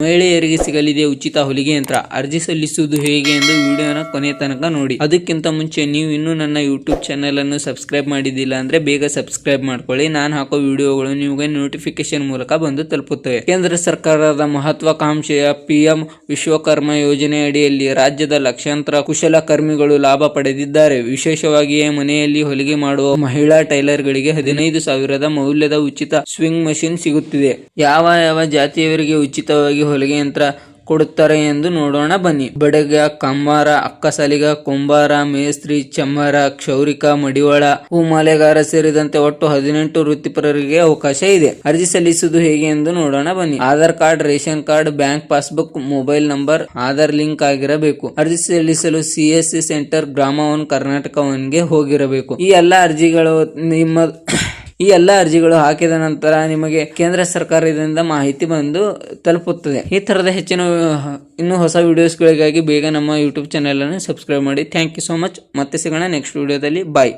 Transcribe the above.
ಮಹಿಳೆಯರಿಗೆ ಸಿಗಲಿದೆ ಉಚಿತ ಹೊಲಿಗೆ ಯಂತ್ರ. ಅರ್ಜಿ ಸಲ್ಲಿಸುವುದು ಹೇಗೆ ಎಂದು ವಿಡಿಯೋನ ಕೊನೆ ತನಕ ನೋಡಿ. ಅದಕ್ಕಿಂತ ಮುಂಚೆ ನೀವು ಇನ್ನೂ ನನ್ನ ಯೂಟ್ಯೂಬ್ ಚಾನೆಲ್ ಅನ್ನು ಸಬ್ಸ್ಕ್ರೈಬ್ ಮಾಡಿದ್ದಿಲ್ಲ ಅಂದ್ರೆ ಬೇಗ ಸಬ್ಸ್ಕ್ರೈಬ್ ಮಾಡ್ಕೊಳ್ಳಿ. ನಾನು ಹಾಕೋ ವಿಡಿಯೋಗಳು ನಿಮಗೆ ನೋಟಿಫಿಕೇಶನ್ ಮೂಲಕ ಬಂದು ತಲುಪುತ್ತವೆ. ಕೇಂದ್ರ ಸರ್ಕಾರದ ಮಹತ್ವಾಕಾಂಕ್ಷೆಯ PM ವಿಶ್ವಕರ್ಮ ಯೋಜನೆ ಅಡಿಯಲ್ಲಿ ರಾಜ್ಯದ ಲಕ್ಷಾಂತರ ಕುಶಲಕರ್ಮಿಗಳು ಲಾಭ ಪಡೆದಿದ್ದಾರೆ. ವಿಶೇಷವಾಗಿಯೇ ಮನೆಯಲ್ಲಿ ಹೊಲಿಗೆ ಮಾಡುವ ಮಹಿಳಾ ಟೈಲರ್ಗಳಿಗೆ 15,000 ಮೌಲ್ಯದ ಉಚಿತ ಸ್ವಿಂಗ್ ಮಷಿನ್ ಸಿಗುತ್ತಿದೆ. ಯಾವ ಜಾತಿಯವರಿಗೆ ಉಚಿತವಾಗಿ ಹೊಲಿಗೆ ಯಂತ್ರ ಕೊಡುತ್ತಾರೆ ಎಂದು ನೋಡೋಣ ಬನ್ನಿ. ಬಡಗ, ಕಮ್ಮಾರ, ಅಕ್ಕಸಾಲಿಗ, ಕುಂಬಾರ, ಮೇಸ್ತ್ರಿ, ಚಮ್ಮರ, ಕ್ಷೌರಿಕ, ಮಡಿವಾಳ, ಹೂಮಾಲೆಗಾರ ಸೇರಿದಂತೆ ಒಟ್ಟು 18 ವೃತ್ತಿಪರರಿಗೆ ಅವಕಾಶ ಇದೆ. ಅರ್ಜಿ ಸಲ್ಲಿಸುವುದು ಹೇಗೆ ಎಂದು ನೋಡೋಣ ಬನ್ನಿ. Aadhaar card, ration card, bank passbook, mobile number Aadhaar link ಆಗಿರಬೇಕು. ಅರ್ಜಿ ಸಲ್ಲಿಸಲು CSC ಸೆಂಟರ್ ಗ್ರಾಮ 1 ಕರ್ನಾಟಕ 1ಗೆ ಹೋಗಿರಬೇಕು. ಈ ಎಲ್ಲ ಅರ್ಜಿಗಳು ಹಾಕಿದ ನಂತರ ನಿಮಗೆ ಕೇಂದ್ರ ಸರ್ಕಾರದಿಂದ ಮಾಹಿತಿ ಬಂದು ತಲುಪುತ್ತದೆ. ಈ ತರದ ಹೆಚ್ಚಿನ ಇನ್ನೂ ಹೊಸ ವಿಡಿಯೋಸ್ಗಳಿಗಾಗಿ ಬೇಗ ನಮ್ಮ ಯೂಟ್ಯೂಬ್ ಚಾನೆಲ್ ಅನ್ನು ಸಬ್ಸ್ಕ್ರೈಬ್ ಮಾಡಿ. Thank you so much. ಮತ್ತೆ ಸಿಗೋಣ ನೆಕ್ಸ್ಟ್ ವಿಡಿಯೋದಲ್ಲಿ. ಬಾಯ್.